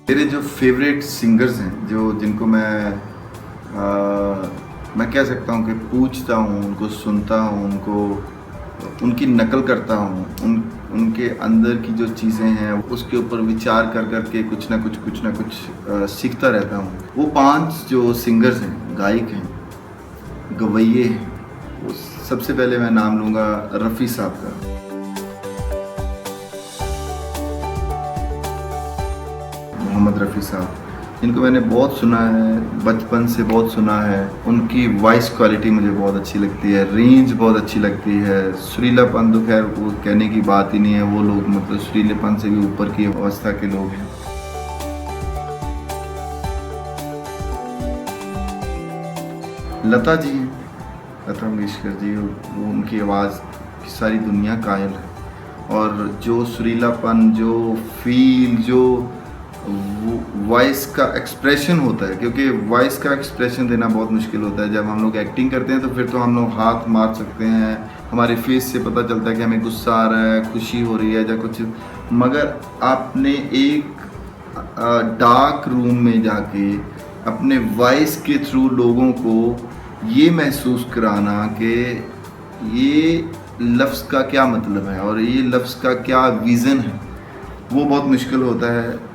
मेरे जो favourite singers हैं जो जिनको मैं कह सकता हूँ कि पूछता हूँ, उनको सुनता हूँ, उनकी नकल करता हूँ, उनके अंदर की जो चीज़ें हैं उसके ऊपर विचार कर कर के कुछ ना कुछ सीखता रहता हूँ। वो 5 जो सिंगर्स हैं, गायक हैं, गवैये हैं, वो सबसे पहले मैं नाम लूँगा रफ़ी साहब का। मोहम्मद रफ़ी साहब, जिनको मैंने बहुत सुना है, बचपन से बहुत सुना है। उनकी वॉइस क्वालिटी मुझे बहुत अच्छी लगती है, रेंज बहुत अच्छी लगती है। सुरीलापन तो खैर वो कहने की बात ही नहीं है, वो लोग मतलब सुरीलेपन से भी ऊपर की अवस्था के लोग हैं। लता जी हैं, लता मंगेशकर जी, वो उनकी आवाज़ की सारी दुनिया कायल है। और जो सुरीलापन, जो फील, जो वॉइस का एक्सप्रेशन होता है, क्योंकि वॉइस का एक्सप्रेशन देना बहुत मुश्किल होता है। जब हम लोग एक्टिंग करते हैं तो फिर तो हम लोग हाथ मार सकते हैं, हमारे फेस से पता चलता है कि हमें गुस्सा आ रहा है, खुशी हो रही है या कुछ, मगर आपने एक डार्क रूम में जाके अपने वॉइस के थ्रू लोगों को ये महसूस कराना कि ये लफ्ज़ का क्या मतलब है और ये लफ्ज़ का क्या विज़न है, वो बहुत मुश्किल होता है।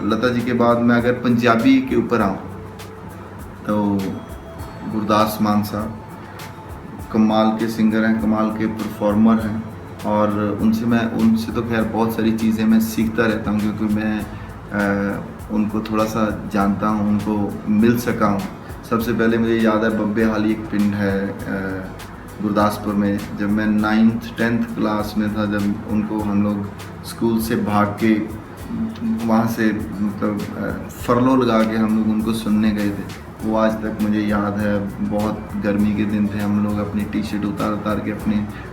लता जी के बाद मैं अगर पंजाबी के ऊपर आऊँ तो गुरदास मान साहब कमाल के सिंगर हैं, कमाल के परफॉर्मर हैं। और उनसे तो खैर बहुत सारी चीज़ें मैं सीखता रहता हूँ, क्योंकि मैं उनको थोड़ा सा जानता हूँ, उनको मिल सका हूँ। सबसे पहले मुझे याद है बब्बे हाली एक पिंड है गुरदासपुर में, जब मैं 9th 10th क्लास में था, जब उनको हम लोग स्कूल से भाग के वहाँ से मतलब फरलो लगा के हम लोग उनको सुनने गए थे। वो आज तक मुझे याद है। बहुत गर्मी के दिन थे, हम लोग अपनी टी शर्ट उतार के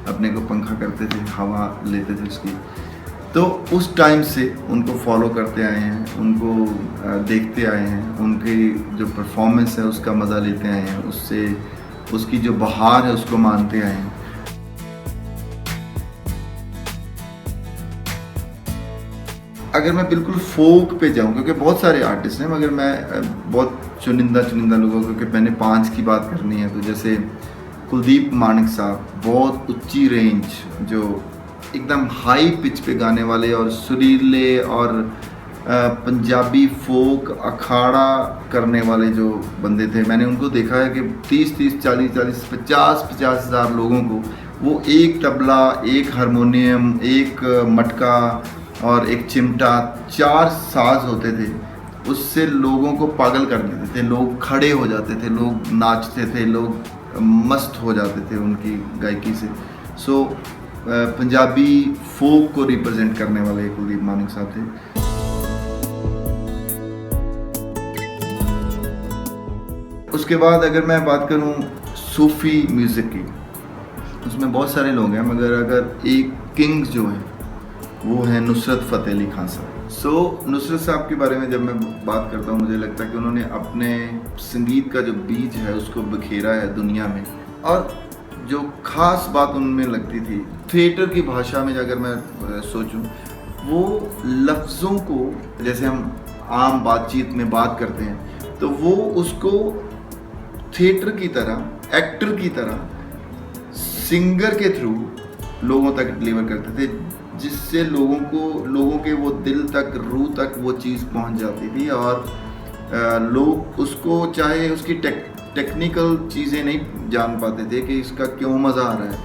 अपने को पंखा करते थे, हवा लेते थे उसकी। तो उस टाइम से उनको फॉलो करते आए हैं, उनको देखते आए हैं, उनकी जो परफॉर्मेंस है उसका मज़ा लेते आए हैं, उसकी जो बहार है उसको मानते आए हैं। अगर मैं बिल्कुल फोक पे जाऊं, क्योंकि बहुत सारे आर्टिस्ट हैं, मगर मैं बहुत चुनिंदा लोगों, क्योंकि मैंने 5 की बात करनी है, तो जैसे कुलदीप मानक साहब, बहुत ऊंची रेंज, जो एकदम हाई पिच पे गाने वाले और सुरीले और पंजाबी फोक अखाड़ा करने वाले जो बंदे थे। मैंने उनको देखा है कि 30 40 50 हज़ार लोगों को वो एक तबला, एक हारमोनियम, एक मटका और एक चिमटा, 4 साज होते थे, उससे लोगों को पागल कर देते थे। लोग खड़े हो जाते थे, लोग नाचते थे, लोग मस्त हो जाते थे उनकी गायकी से। सो पंजाबी फोक को रिप्रेजेंट करने वाले कुलदीप मानक साहब थे। उसके बाद अगर मैं बात करूं सूफ़ी म्यूज़िक की, उसमें बहुत सारे लोग हैं, मगर अगर एक किंग जो है वो है नुसरत फ़तेह अली खान साहब। नुसरत साहब के बारे में जब मैं बात करता हूँ, मुझे लगता है कि उन्होंने अपने संगीत का जो बीज है उसको बिखेरा है दुनिया में। और जो ख़ास बात उनमें लगती थी, थिएटर की भाषा में अगर मैं सोचूं, वो लफ्ज़ों को, जैसे हम आम बातचीत में बात करते हैं, तो वो उसको थिएटर की तरह, एक्टर की तरह, सिंगर के थ्रू लोगों तक डिलीवर करते थे, जिससे लोगों के वो दिल तक, रूह तक वो चीज़ पहुंच जाती थी। और लोग उसको, चाहे उसकी टेक्निकल चीज़ें नहीं जान पाते थे कि इसका क्यों मज़ा आ रहा है,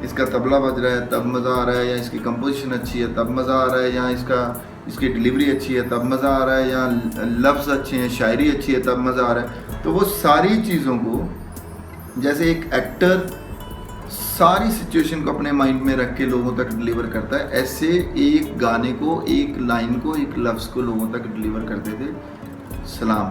इसका तबला बज रहा है तब मज़ा आ रहा है, या इसकी कंपोजिशन अच्छी है तब मज़ा आ रहा है, या इसकी डिलीवरी अच्छी है तब मज़ा आ रहा है, या लफ्ज़ अच्छे हैं, शायरी अच्छी है तब मज़ा आ रहा है। तो वो सारी चीज़ों को, जैसे एक एक्टर सारी सिचुएशन को अपने माइंड में रख के लोगों तक डिलीवर करता है, ऐसे एक गाने को, एक लाइन को, एक लफ्ज़ को लोगों तक डिलीवर करते थे। सलाम।